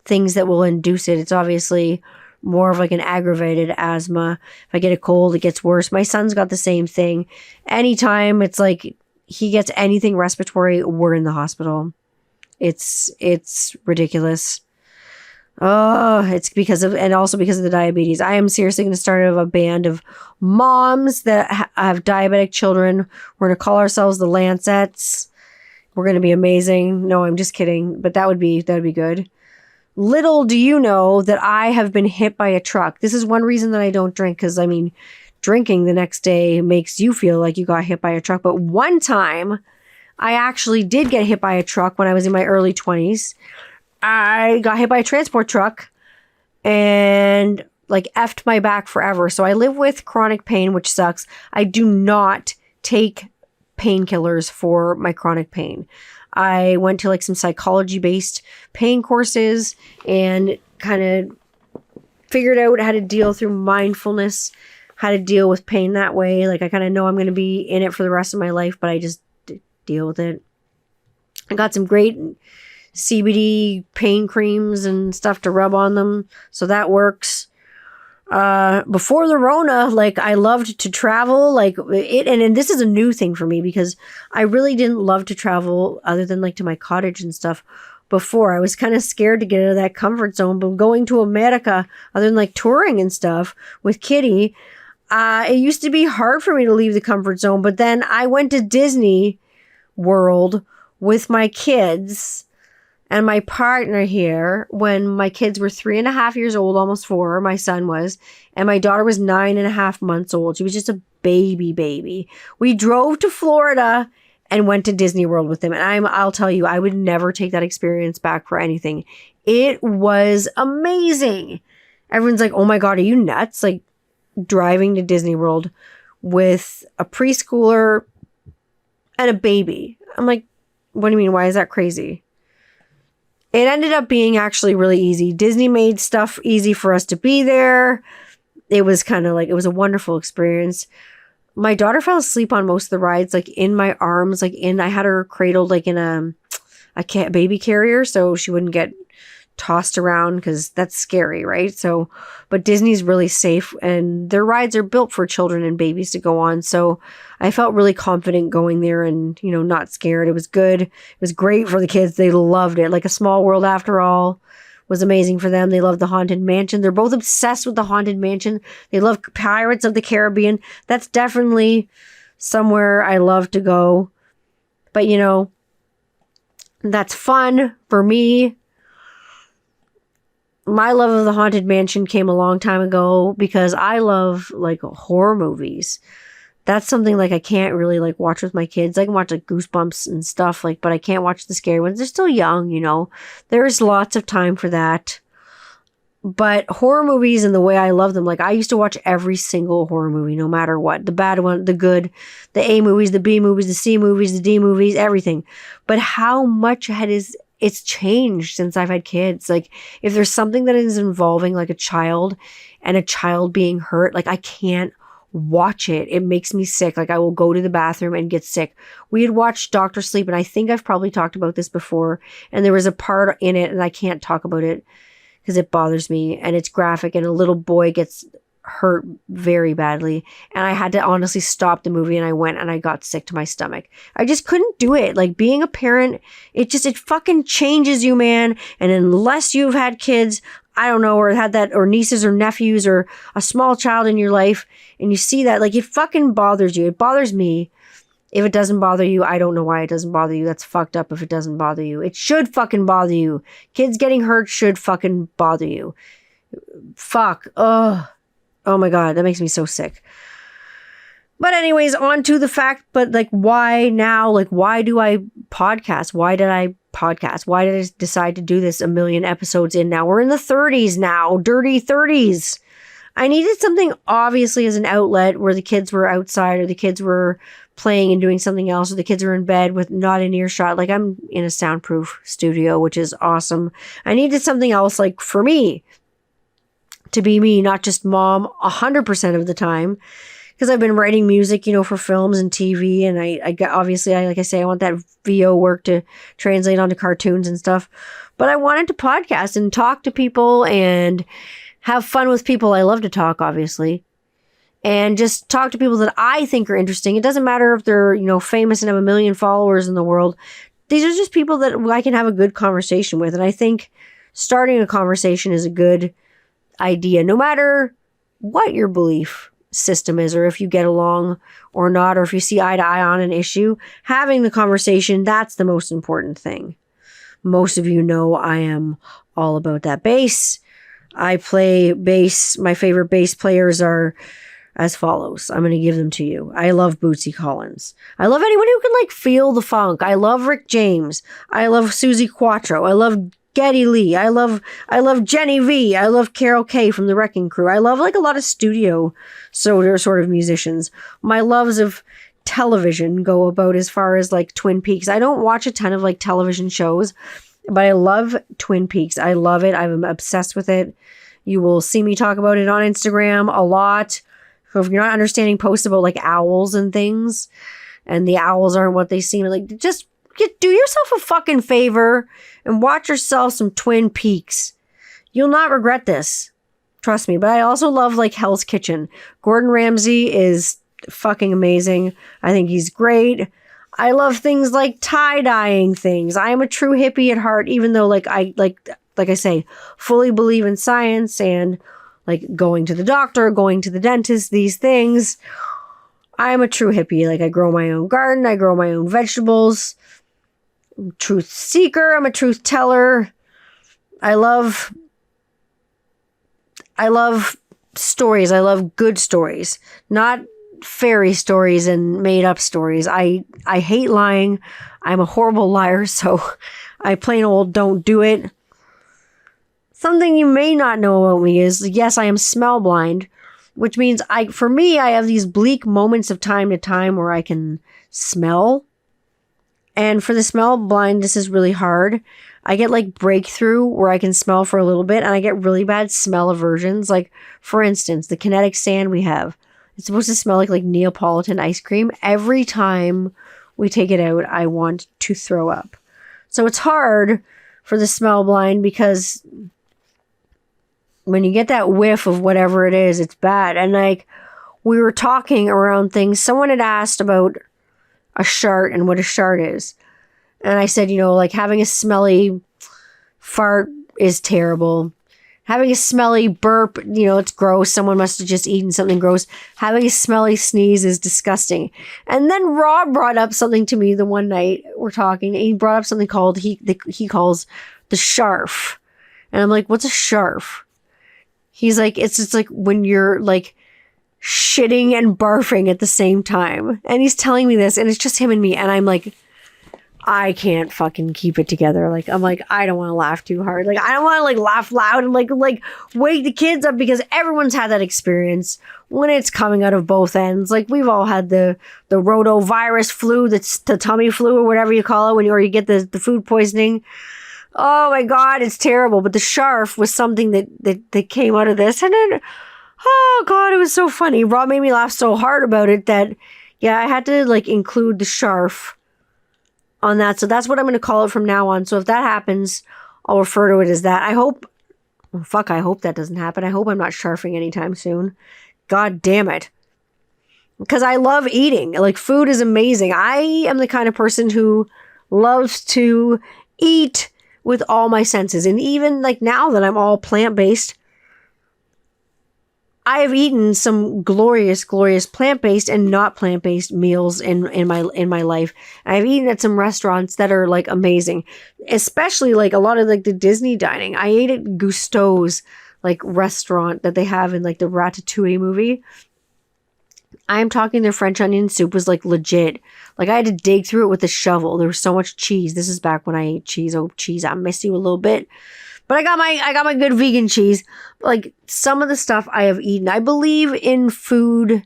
things that will induce it. It's obviously more of like an aggravated asthma. If I get a cold, it gets worse. My son's got the same thing. Anytime it's like he gets anything respiratory, we're in the hospital. It's ridiculous. Oh, it's and also because of the diabetes. I am seriously going to start a band of moms that have diabetic children. We're going to call ourselves the Lancettes. We're going to be amazing. No, I'm just kidding. But that would be good. Little do you know that I have been hit by a truck. This is one reason that I don't drink. Because I mean, drinking the next day makes you feel like you got hit by a truck. But one time I actually did get hit by a truck when I was in my early 20s. I got hit by a transport truck and like effed my back forever. So I live with chronic pain, which sucks. I do not take painkillers for my chronic pain. I went to like some psychology based pain courses and kind of figured out how to deal through mindfulness, how to deal with pain that way. Like I kind of know I'm going to be in it for the rest of my life, but I just deal with it. I got some great CBD pain creams and stuff to rub on them. So that works. Before the Rona, like I loved to travel, like it, and this is a new thing for me because I really didn't love to travel other than like to my cottage and stuff before. I was kind of scared to get out of that comfort zone, but going to America, other than like touring and stuff with Kitty, it used to be hard for me to leave the comfort zone. But then I went to Disney World with my kids and my partner here when my kids were 3.5 years old, almost 4, my son was, and my daughter was 9.5 months old. She was just a baby. We drove to Florida and went to Disney World with him. And I'll tell you, I would never take that experience back for anything. It was amazing. Everyone's like, oh my God, are you nuts? Like driving to Disney World with a preschooler and a baby. I'm like, what do you mean? Why is that crazy? It ended up being actually really easy. Disney made stuff easy for us to be there. It was kind of like, it was a wonderful experience. My daughter fell asleep on most of the rides, like in my arms, I had her cradled like in a baby carrier so she wouldn't get tossed around because that's scary, right? So, but Disney's really safe and their rides are built for children and babies to go on. So I felt really confident going there and, not scared. It was good. It was great for the kids. They loved it. Like A Small World After All was amazing for them. They loved the Haunted Mansion. They're both obsessed with the Haunted Mansion. They love Pirates of the Caribbean. That's definitely somewhere I love to go. But, that's fun for me. My love of the Haunted Mansion came a long time ago because I love like horror movies. That's something like I can't really like watch with my kids. I can watch like Goosebumps and stuff but I can't watch the scary ones. They're still young, There's lots of time for that. But horror movies and the way I love them, like I used to watch every single horror movie, no matter what. The bad one, the good, the A movies, the B movies, the C movies, the D movies, everything. But how much it's changed since I've had kids. Like if there's something that is involving like a child and a child being hurt, like I can't watch it. It makes me sick. Like I will go to the bathroom and get sick. We had watched Dr. Sleep and I think I've probably talked about this before. And there was a part in it and I can't talk about it because it bothers me and it's graphic and a little boy gets hurt very badly. And I had to honestly stop the movie and I went and I got sick to my stomach. I just couldn't do it. Like being a parent, it fucking changes you, man. And unless you've had kids, I don't know, or had that, or nieces or nephews or a small child in your life and you see that, like it fucking bothers you. It bothers me. If it doesn't bother you, I don't know why it doesn't bother you. That's fucked up if it doesn't bother you. It should fucking bother you. Kids getting hurt should fucking bother you. Fuck. Ugh. Oh my God, that makes me so sick. But anyways, on to the fact, but like why now? Like why do I podcast? Why did I podcast? Why did I decide to do this a million episodes in now? We're in the 30s now, dirty 30s. I needed something obviously as an outlet where the kids were outside or the kids were playing and doing something else or the kids were in bed with not an earshot. Like I'm in a soundproof studio, which is awesome. I needed something else like for me. To be me, not just mom 100% of the time. Because I've been writing music, for films and TV. And I got, obviously, like I say, I want that VO work to translate onto cartoons and stuff. But I wanted to podcast and talk to people and have fun with people. I love to talk, obviously. And just talk to people that I think are interesting. It doesn't matter if they're, famous and have 1 million followers in the world. These are just people that I can have a good conversation with. And I think starting a conversation is a good idea, no matter what your belief system is, or if you get along or not, or if you see eye to eye on an issue, having the conversation, that's the most important thing. Most of you know I am all about that bass. I play bass. My favorite bass players are as follows. I'm going to give them to you. I love Bootsy Collins. I love anyone who can feel the funk. I love Rick James. I love Susie Quattro. I love Geddy Lee. I love Jenny V. I love Carol Kay from the Wrecking Crew. I love a lot of studio sort of musicians. My loves of television go about as far as Twin Peaks. I don't watch a ton of television shows, but I love Twin Peaks. I love it. I'm obsessed with it. You will see me talk about it on Instagram a lot. So if you're not understanding posts about owls and things, and the owls aren't what they seem just do yourself a fucking favor and watch yourself some Twin Peaks. You'll not regret this. Trust me. But I also love Hell's Kitchen. Gordon Ramsay is fucking amazing. I think he's great. I love things like tie-dyeing things. I am a true hippie at heart, even though I say, fully believe in science and going to the doctor, going to the dentist, these things. I am a true hippie. I grow my own garden. I grow my own vegetables. Truth seeker. I'm a truth teller. I love stories. I love good stories. Not fairy stories and made up stories. I hate lying. I'm a horrible liar, so I plain old don't do it. Something you may not know about me is, yes, I am smell blind, which means I have these bleak moments of time to time where I can smell. And for the smell blind, this is really hard. I get like breakthrough where I can smell for a little bit, and I get really bad smell aversions. Like, for instance, the kinetic sand we have. It's supposed to smell like Neapolitan ice cream. Every time we take it out, I want to throw up. So it's hard for the smell blind because when you get that whiff of whatever it is, it's bad. And like, we were talking around things. Someone had asked about a shart and what a shart is. And I said, like having a smelly fart is terrible. Having a smelly burp, it's gross. Someone must have just eaten something gross. Having a smelly sneeze is disgusting. And then Rob brought up something to me the one night we're talking. He brought up something called, he calls the sharf. And I'm like, what's a sharf? He's like, it's like when you're like shitting and barfing at the same time. And he's telling me this, and it's just him and me. And I'm like, I can't fucking keep it together. Like, I'm like, I don't want to laugh too hard. Like, I don't want to like laugh loud and like wake the kids up, because everyone's had that experience when it's coming out of both ends. Like, we've all had the rotavirus flu, that's the tummy flu or whatever you call it, or you get the food poisoning. Oh my God, it's terrible. But the sharf was something that came out of this. And then, oh God, it was so funny. Rob made me laugh so hard about it that, yeah, I had to like include the sharf on that. So that's what I'm going to call it from now on. So if that happens, I'll refer to it as that. I hope that doesn't happen. I hope I'm not sharfing anytime soon. God damn it. Because I love eating. Like, food is amazing. I am the kind of person who loves to eat with all my senses. And even like now that I'm all plant-based, I have eaten some glorious plant-based and not plant-based meals in my life. I've eaten at some restaurants that are like amazing, especially like a lot of like the Disney dining. I ate at Gusteau's like restaurant that they have in like the Ratatouille movie. I'm talking their French onion soup was like legit. Like, I had to dig through it with a shovel. There was so much cheese. This is back when I ate cheese. Oh, cheese, I miss you a little bit. But I got my good vegan cheese. Like, some of the stuff I have eaten. I believe in food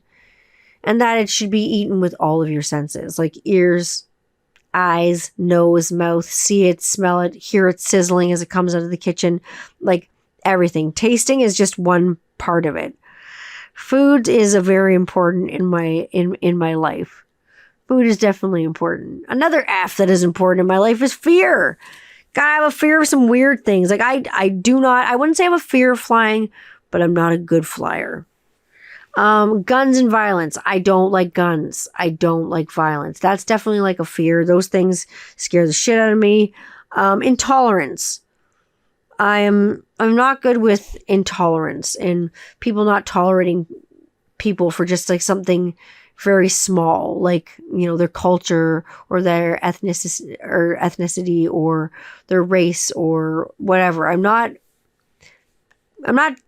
and that it should be eaten with all of your senses. Like ears, eyes, nose, mouth. See it, smell it, hear it sizzling as it comes out of the kitchen. Like, everything. Tasting is just one part of it. Food is a very important in my life. Food is definitely important. Another F that is important in my life is fear. God, I have a fear of some weird things. Like, I wouldn't say I have a fear of flying, but I'm not a good flyer. Guns and violence. I don't like guns. I don't like violence. That's definitely like a fear. Those things scare the shit out of me. Intolerance. I'm not good with intolerance and people not tolerating people for just like something very small, like, their culture or their ethnicity or their race or whatever. I'm not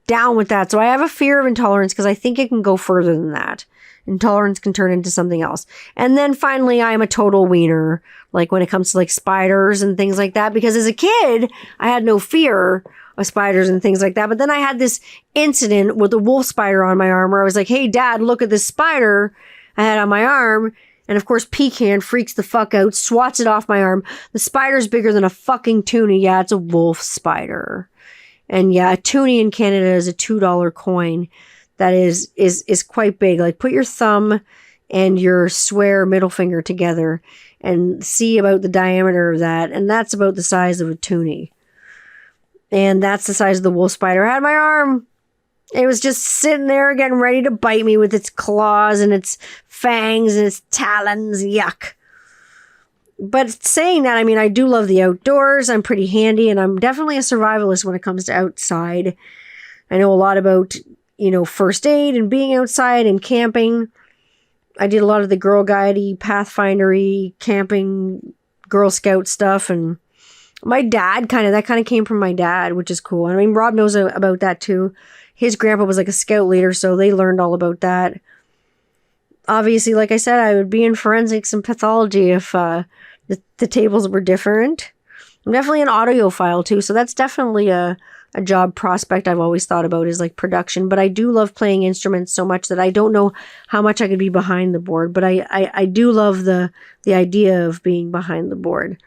down with that. So I have a fear of intolerance because I think it can go further than that. Intolerance can turn into something else. And then finally, I am a total wiener, like when it comes to like spiders and things like that, because as a kid, I had no fear of spiders and things like that. But then I had this incident with a wolf spider on my arm where I was like, hey, Dad, look at this spider I had on my arm. And of course, Pecan freaks the fuck out, swats it off my arm. The spider's bigger than a fucking tuna. Yeah, it's a wolf spider. And yeah, a toonie in Canada is a $2 coin. That is quite big. Like, put your thumb and your swear middle finger together and see about the diameter of that. And that's about the size of a toonie. And that's the size of the wolf spider I had on my arm. It was just sitting there getting ready to bite me with its claws and its fangs and its talons. Yuck. But saying that, I mean, I do love the outdoors. I'm pretty handy, and I'm definitely a survivalist when it comes to outside. I know a lot about, first aid and being outside and camping. I did a lot of the Girl Guide-y, Pathfinder-y, camping, Girl Scout stuff, and my dad that kind of came from my dad, which is cool. I mean, Rob knows about that too. His grandpa was like a scout leader, so they learned all about that. obviously, like I said, I would be in forensics and pathology if the tables were different. I'm definitely an audiophile too, so that's definitely a job prospect I've always thought about is like production. But I do love playing instruments so much that I don't know how much I could be behind the board. But I do love the idea of being behind the board.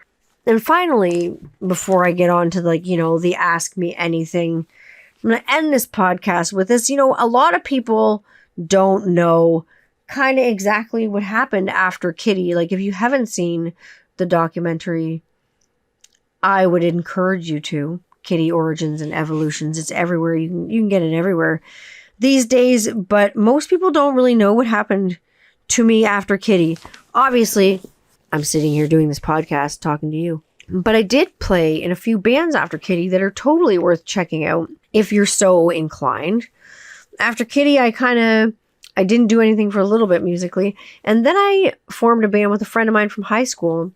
And finally, before I get on to like, the Ask Me Anything, I'm going to end this podcast with this. A lot of people don't know kind of exactly what happened after Kitty. Like if you haven't seen the documentary, I would encourage you to. Kitty Origins and Evolutions. It's everywhere. You can get it everywhere these days. But most people don't really know what happened to me after Kitty. Obviously, I'm sitting here doing this podcast talking to you. But I did play in a few bands after Kitty that are totally worth checking out if you're so inclined. After Kitty, I didn't do anything for a little bit musically. And then I formed a band with a friend of mine from high school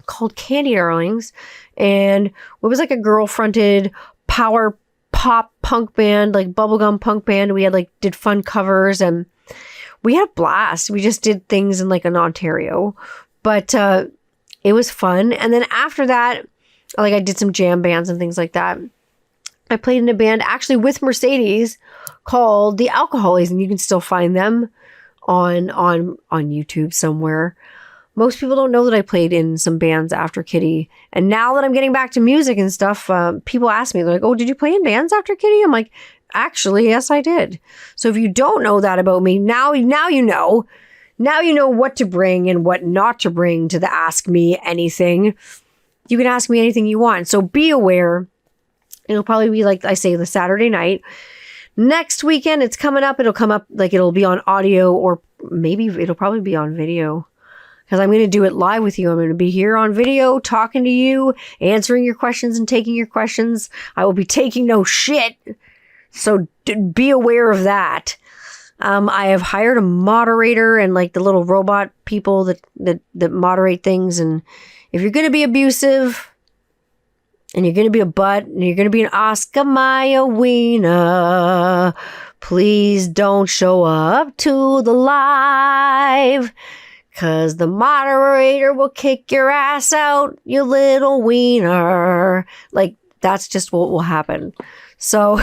called Candy Darlings, and it was like a girl-fronted power pop punk band, like bubblegum punk band. We had did fun covers, and we had a blast. We just did things in in Ontario, but it was fun. And then after that, I did some jam bands and things like that. I played in a band actually with Mercedes called the Alcoholics, and you can still find them on YouTube somewhere. Most people don't know that I played in some bands after Kitty. And now that I'm getting back to music and stuff, people ask me, they're like, oh, did you play in bands after Kitty? I'm like, actually, yes, I did. So if you don't know that about me, now you know. Now you know what to bring and what not to bring to the Ask Me Anything. You can ask me anything you want. So be aware. It'll probably be like I say, the Saturday night. Next weekend, it's coming up. It'll come up it'll be on audio, or maybe it'll probably be on video. Because I'm going to do it live with you. I'm going to be here on video, talking to you, answering your questions and taking your questions. I will be taking no shit. So be aware of that. I have hired a moderator and the little robot people that moderate things. And if you're going to be abusive and you're going to be a butt and you're going to be an Oscar Mayer wiener, please don't show up to the live. Because the moderator will kick your ass out, you little wiener. That's just what will happen. So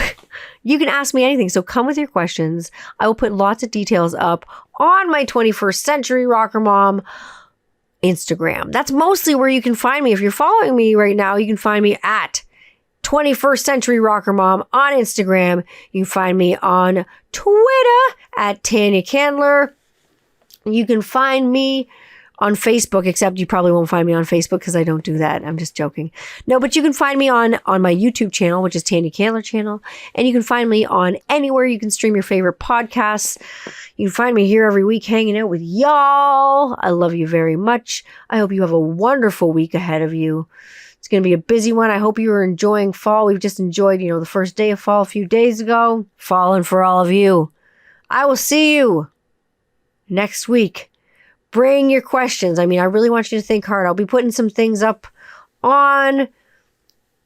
you can ask me anything. So come with your questions. I will put lots of details up on my 21st Century Rocker Mom Instagram. That's mostly where you can find me. If you're following me right now, you can find me at 21st Century Rocker Mom on Instagram. You can find me on Twitter at Tanya Candler. You can find me on Facebook, except you probably won't find me on Facebook because I don't do that. I'm just joking. No, but you can find me on my YouTube channel, which is Tanya Candler channel. And you can find me on anywhere you can stream your favorite podcasts. You can find me here every week hanging out with y'all. I love you very much. I hope you have a wonderful week ahead of you. It's going to be a busy one. I hope you are enjoying fall. We've just enjoyed, the first day of fall a few days ago. Falling for all of you. I will see you next week. Bring your questions. I really want you to think hard. I'll be putting some things up on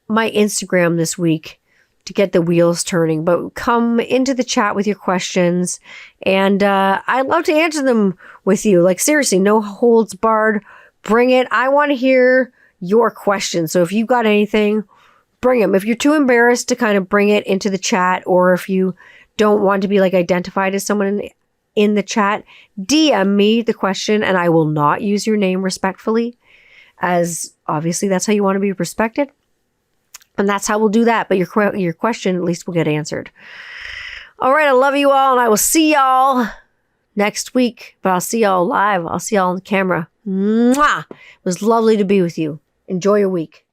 my Instagram this week to get the wheels turning. But come into the chat with your questions. And I'd love to answer them with you. Seriously, no holds barred. Bring it. I want to hear your questions. So if you've got anything, bring them. If you're too embarrassed to kind of bring it into the chat, or if you don't want to be identified as someone in the chat, DM me the question and I will not use your name respectfully, as obviously that's how you want to be respected. And that's how we'll do that. But your question at least will get answered. All right. I love you all and I will see y'all next week, but I'll see y'all live. I'll see y'all on the camera. Mwah! It was lovely to be with you. Enjoy your week.